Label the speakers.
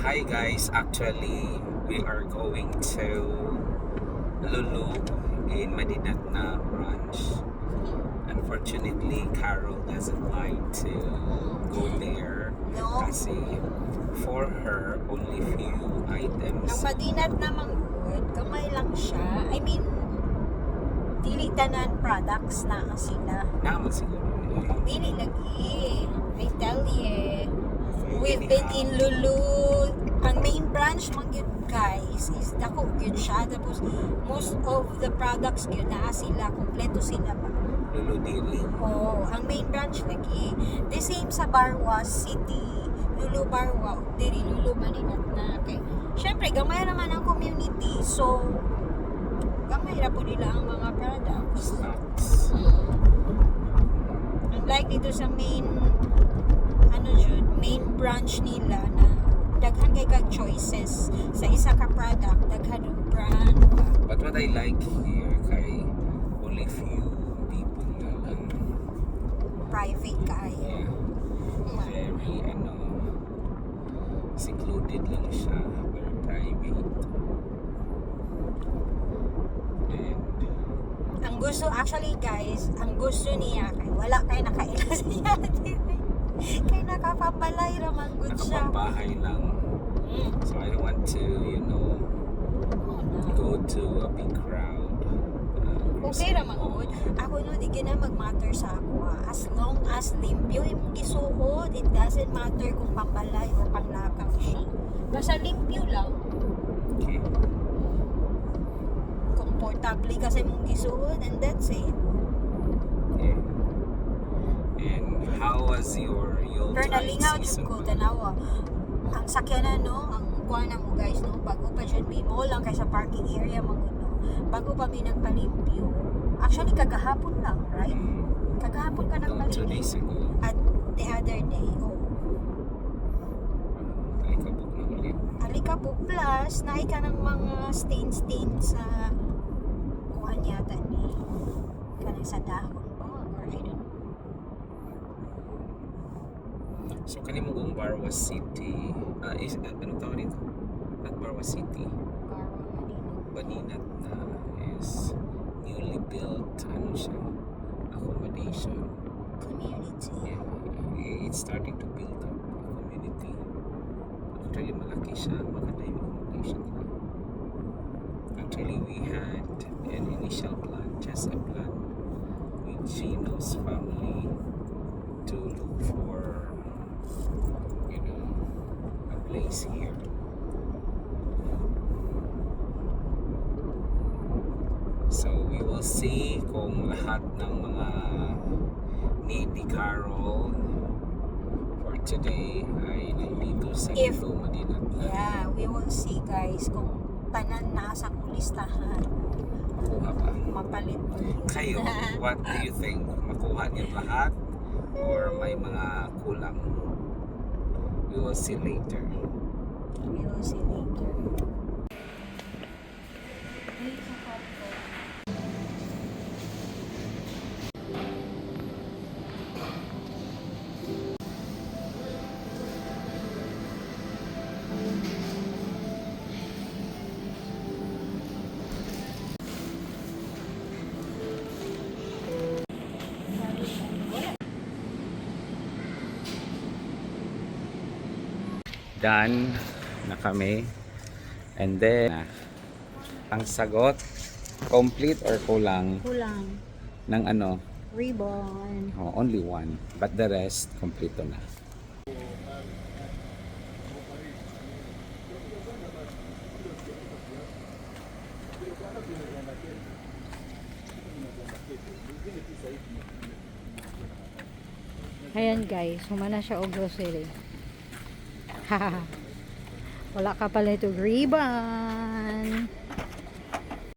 Speaker 1: Hi guys, actually we are going to Lulu in Madinatna branch. Unfortunately, Carol doesn't like to go there
Speaker 2: No.
Speaker 1: kasi for her only few items.
Speaker 2: Ang Madinat namang good, kamay lang siya. I mean, dili tanan products na sila.
Speaker 1: Naman siguro nila.
Speaker 2: Dili lagi. I tell you. We've been in Lulu. Ang main branch man yun guys is dako yun siya. Tapos most of the products yun na sila. Kompleto sila ba?
Speaker 1: Lulu Dili.
Speaker 2: Oh, ang main branch lagi. The same sa Barwa City. Lulu Barwa. Dili Lulu Madinat na. Okay. Siyempre, gamay naman ang community. So, gamay na po nila ang mga products.
Speaker 1: Stocks.
Speaker 2: Unlike dito sa main main branch nila na daghan kay kag choices sa isa ka product, daghan og brand.
Speaker 1: But what I like here kay only few people na lang.
Speaker 2: Private kayo.
Speaker 1: Yeah. Very secluded lang siya, very private. And
Speaker 2: Ang gusto, actually guys, ang gusto niya kay wala kay nakaila siya kay nakapabalay raman good siya.
Speaker 1: nakapabahay lang. So I don't want to, go to a big crowd.
Speaker 2: Okay raman good. Ako no, di gina mag-matter sa ako. As long as limpyo imong gisuot, it doesn't matter kung pambalay or panglakaw siya. Basta limpyo lang.
Speaker 1: Okay.
Speaker 2: Komportable kasi mong gisuot and that's it.
Speaker 1: Yeah. And how was your
Speaker 2: Pero nalingaw dyan ko, tanawa. Ang sakyanan, no? Ang kuha na mo guys, no? Bago pa dyan, may mall lang kaysa parking area mo, no? Bago pa may nagpalimpyo. Actually, kagahapon lang, right? Kagahapon ka
Speaker 1: No, 2
Speaker 2: nagpalimpyo.
Speaker 1: days ago.
Speaker 2: At the other day, oh.
Speaker 1: Alikabok na ulit.
Speaker 2: Alikabok plus, naay ka ng mga stain sa kuha yata ni kanang sa dahon ba? Or I don't know.
Speaker 1: So kanimong Barwa City, ano tawag dito? Not Barwa City. Madinat na is newly built, siya, accommodation.
Speaker 2: Community.
Speaker 1: Yeah, it's starting to build up a community. Actually, malaki siya, maganda yung accommodation nila. Actually, we had an initial plan, just a plan with Gino's family to look for, a place here. So we will see kung lahat ng mga need ni Carol for today ay nandito sa
Speaker 2: If-
Speaker 1: Lulu Madinat na.
Speaker 2: Yeah, we will see guys kung tanan na sa listahan.
Speaker 1: Kuha pa.
Speaker 2: Mapalit mo yun.
Speaker 1: Kayo, what do you think? Makuha niyo lahat or may mga kulang? We will see later.
Speaker 2: We will see later.
Speaker 1: Done na kami. And then, ang sagot, complete or kulang
Speaker 2: Kulang.
Speaker 1: ng
Speaker 2: Ribbon.
Speaker 1: only one. But the rest, kompleto na.
Speaker 2: Ayan guys, humana siya og grocery. Wala ka pala ito ribbon.